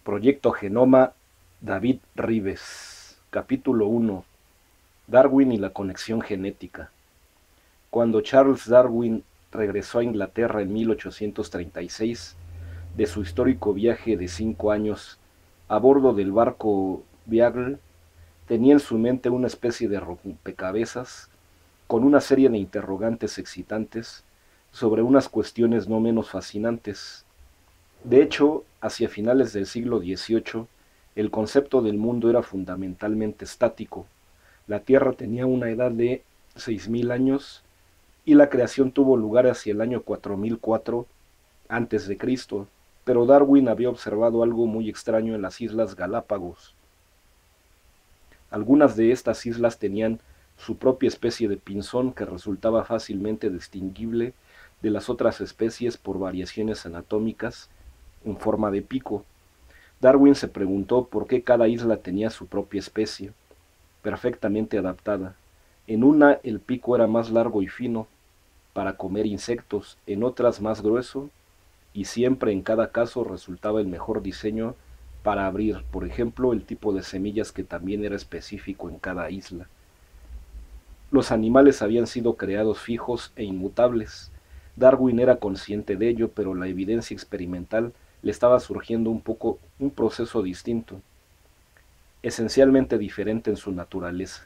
Proyecto Genoma, David Rives. Capítulo 1. Darwin y la conexión genética. Cuando Charles Darwin regresó a Inglaterra en 1836, de su histórico viaje de 5 años a bordo del barco Beagle, tenía en su mente una especie de rompecabezas con una serie de interrogantes excitantes sobre unas cuestiones no menos fascinantes. De hecho, hacia finales del siglo XVIII, el concepto del mundo era fundamentalmente estático. La Tierra tenía una edad de 6.000 años y la creación tuvo lugar hacia el año 4004 antes de Cristo, pero Darwin había observado algo muy extraño en las Islas Galápagos. Algunas de estas islas tenían su propia especie de pinzón que resultaba fácilmente distinguible de las otras especies por variaciones anatómicas en forma de pico. Darwin se preguntó por qué cada isla tenía su propia especie, perfectamente adaptada. En una el pico era más largo y fino, para comer insectos, en otras más grueso, y siempre en cada caso resultaba el mejor diseño para abrir, por ejemplo, el tipo de semillas que también era específico en cada isla. Los animales habían sido creados fijos e inmutables. Darwin era consciente de ello, pero la evidencia experimental le estaba surgiendo un proceso distinto, esencialmente diferente en su naturaleza.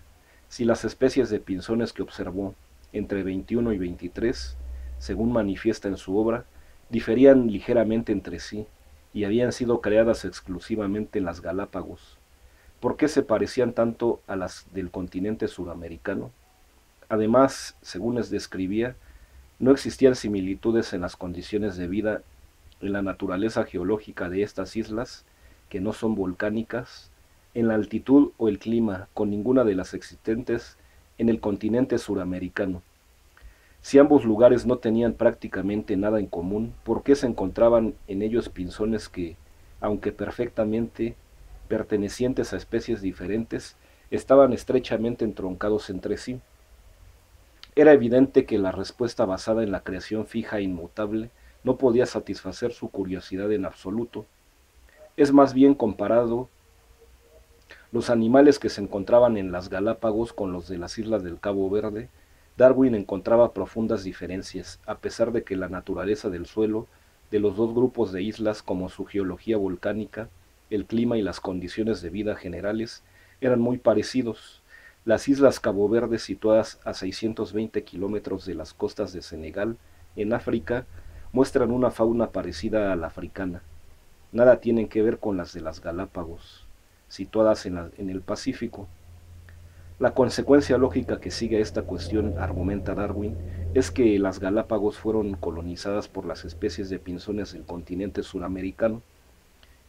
Si las especies de pinzones que observó entre 21 y 23, según manifiesta en su obra, diferían ligeramente entre sí y habían sido creadas exclusivamente en las Galápagos, ¿por qué se parecían tanto a las del continente sudamericano? Además, según les describía, no existían similitudes en las condiciones de vida en la naturaleza geológica de estas islas, que no son volcánicas, en la altitud o el clima con ninguna de las existentes en el continente suramericano. Si ambos lugares no tenían prácticamente nada en común, ¿por qué se encontraban en ellos pinzones que, aunque perfectamente pertenecientes a especies diferentes, estaban estrechamente entroncados entre sí? Era evidente que la respuesta basada en la creación fija e inmutable no podía satisfacer su curiosidad en absoluto. Es más bien comparado los animales que se encontraban en las Galápagos con los de las islas del Cabo Verde, Darwin encontraba profundas diferencias, a pesar de que la naturaleza del suelo de los dos grupos de islas, como su geología volcánica, el clima y las condiciones de vida generales, eran muy parecidos. Las islas Cabo Verde, situadas a 620 kilómetros de las costas de Senegal, en África, muestran una fauna parecida a la africana. Nada tienen que ver con las de las Galápagos, situadas en el Pacífico. La consecuencia lógica que sigue a esta cuestión, argumenta Darwin, es que las Galápagos fueron colonizadas por las especies de pinzones del continente suramericano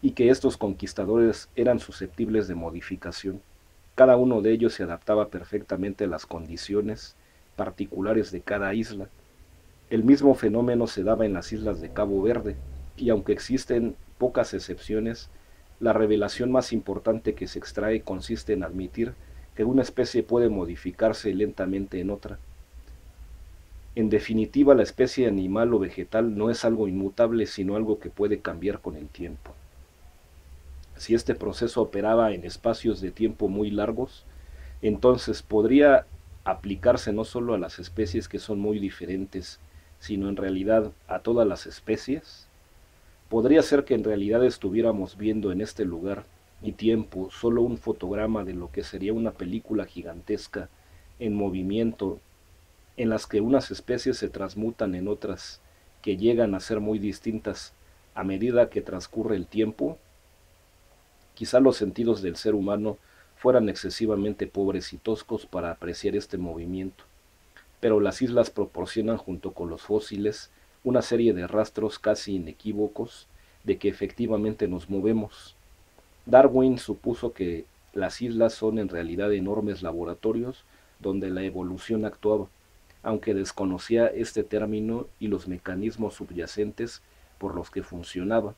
y que estos conquistadores eran susceptibles de modificación. Cada uno de ellos se adaptaba perfectamente a las condiciones particulares de cada isla. El mismo fenómeno se daba en las islas de Cabo Verde, y aunque existen pocas excepciones, la revelación más importante que se extrae consiste en admitir que una especie puede modificarse lentamente en otra. En definitiva, la especie animal o vegetal no es algo inmutable, sino algo que puede cambiar con el tiempo. Si este proceso operaba en espacios de tiempo muy largos, entonces podría aplicarse no solo a las especies que son muy diferentes, sino en realidad a todas las especies. Podría ser que en realidad estuviéramos viendo en este lugar y tiempo solo un fotograma de lo que sería una película gigantesca en movimiento, en las que unas especies se transmutan en otras que llegan a ser muy distintas a medida que transcurre el tiempo. Quizá los sentidos del ser humano fueran excesivamente pobres y toscos para apreciar este movimiento, pero las islas proporcionan junto con los fósiles una serie de rastros casi inequívocos de que efectivamente nos movemos. Darwin supuso que las islas son en realidad enormes laboratorios donde la evolución actuaba, aunque desconocía este término y los mecanismos subyacentes por los que funcionaba.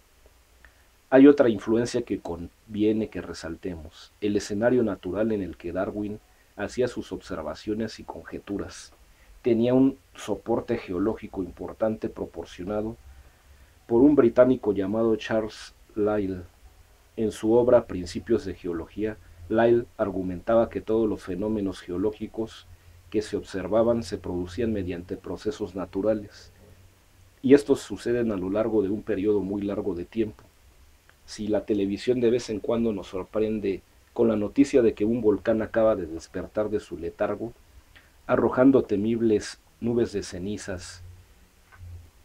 Hay otra influencia que conviene que resaltemos: el escenario natural en el que Darwin hacía sus observaciones y conjeturas tenía un soporte geológico importante proporcionado por un británico llamado Charles Lyell. En su obra Principios de Geología, Lyell argumentaba que todos los fenómenos geológicos que se observaban se producían mediante procesos naturales, y estos suceden a lo largo de un periodo muy largo de tiempo. Si la televisión de vez en cuando nos sorprende con la noticia de que un volcán acaba de despertar de su letargo, arrojando temibles nubes de cenizas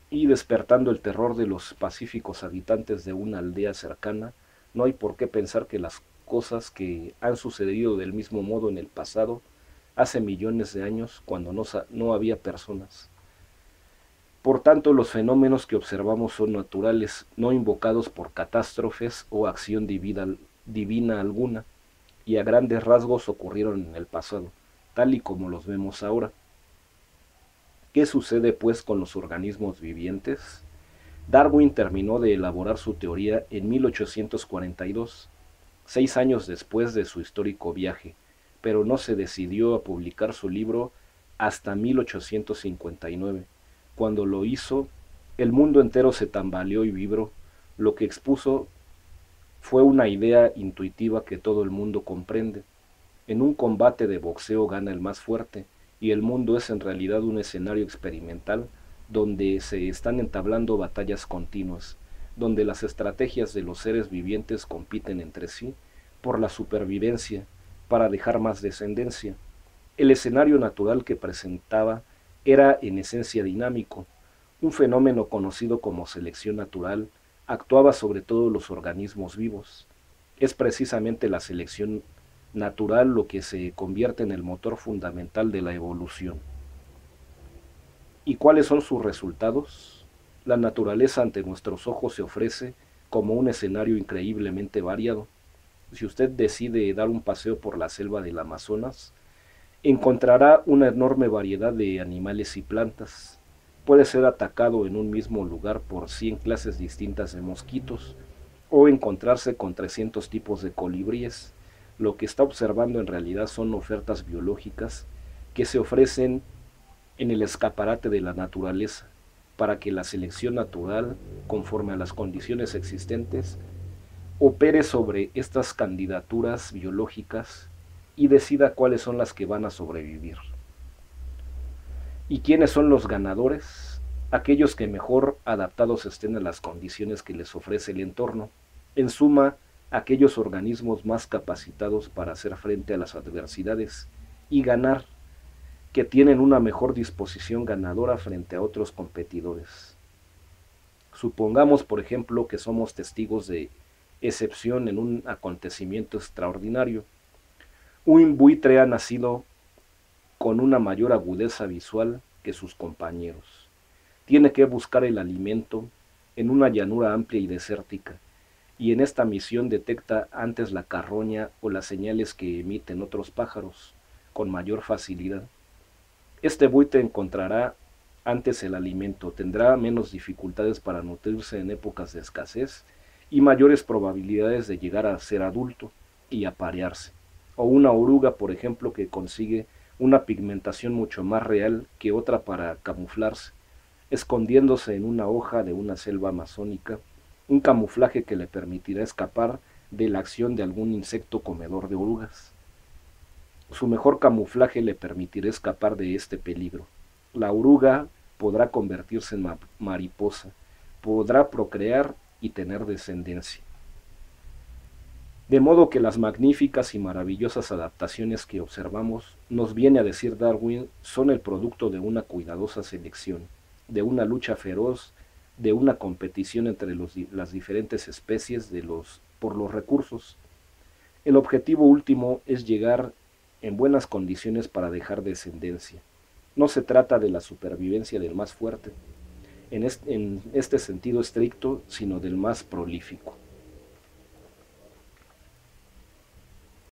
y despertando el terror de los pacíficos habitantes de una aldea cercana, no hay por qué pensar que las cosas que han sucedido del mismo modo en el pasado, hace millones de años, cuando no había personas. Por tanto, los fenómenos que observamos son naturales, no invocados por catástrofes o acción divina alguna, y a grandes rasgos ocurrieron en el pasado, tal y como los vemos ahora. ¿Qué sucede pues con los organismos vivientes? Darwin terminó de elaborar su teoría en 1842, 6 años después de su histórico viaje, pero no se decidió a publicar su libro hasta 1859. Cuando lo hizo, el mundo entero se tambaleó y vibró. Lo que expuso fue una idea intuitiva que todo el mundo comprende. En un combate de boxeo gana el más fuerte, y el mundo es en realidad un escenario experimental donde se están entablando batallas continuas, donde las estrategias de los seres vivientes compiten entre sí por la supervivencia, para dejar más descendencia. El escenario natural que presentaba era en esencia dinámico. Un fenómeno conocido como selección natural actuaba sobre todos los organismos vivos. Es precisamente la selección natural lo que se convierte en el motor fundamental de la evolución. ¿Y cuáles son sus resultados? La naturaleza ante nuestros ojos se ofrece como un escenario increíblemente variado. Si usted decide dar un paseo por la selva del Amazonas, encontrará una enorme variedad de animales y plantas. Puede ser atacado en un mismo lugar por 100 clases distintas de mosquitos o encontrarse con 300 tipos de colibríes. Lo que está observando en realidad son ofertas biológicas que se ofrecen en el escaparate de la naturaleza para que la selección natural, conforme a las condiciones existentes, opere sobre estas candidaturas biológicas y decida cuáles son las que van a sobrevivir. ¿Y quiénes son los ganadores? Aquellos que mejor adaptados estén a las condiciones que les ofrece el entorno. En suma, aquellos organismos más capacitados para hacer frente a las adversidades y ganar, que tienen una mejor disposición ganadora frente a otros competidores. Supongamos, por ejemplo, que somos testigos de excepción en un acontecimiento extraordinario. Un buitre ha nacido con una mayor agudeza visual que sus compañeros. Tiene que buscar el alimento en una llanura amplia y desértica, y en esta misión detecta antes la carroña o las señales que emiten otros pájaros con mayor facilidad. Este buitre encontrará antes el alimento, tendrá menos dificultades para nutrirse en épocas de escasez y mayores probabilidades de llegar a ser adulto y aparearse. O una oruga, por ejemplo, que consigue una pigmentación mucho más real que otra para camuflarse, escondiéndose en una hoja de una selva amazónica, un camuflaje que le permitirá escapar de la acción de algún insecto comedor de orugas. Su mejor camuflaje le permitirá escapar de este peligro. La oruga podrá convertirse en mariposa, podrá procrear y tener descendencia. De modo que las magníficas y maravillosas adaptaciones que observamos, nos viene a decir Darwin, son el producto de una cuidadosa selección, de una lucha feroz, de una competición entre las diferentes especies por los recursos. El objetivo último es llegar en buenas condiciones para dejar descendencia. No se trata de la supervivencia del más fuerte, en este sentido estricto, sino del más prolífico.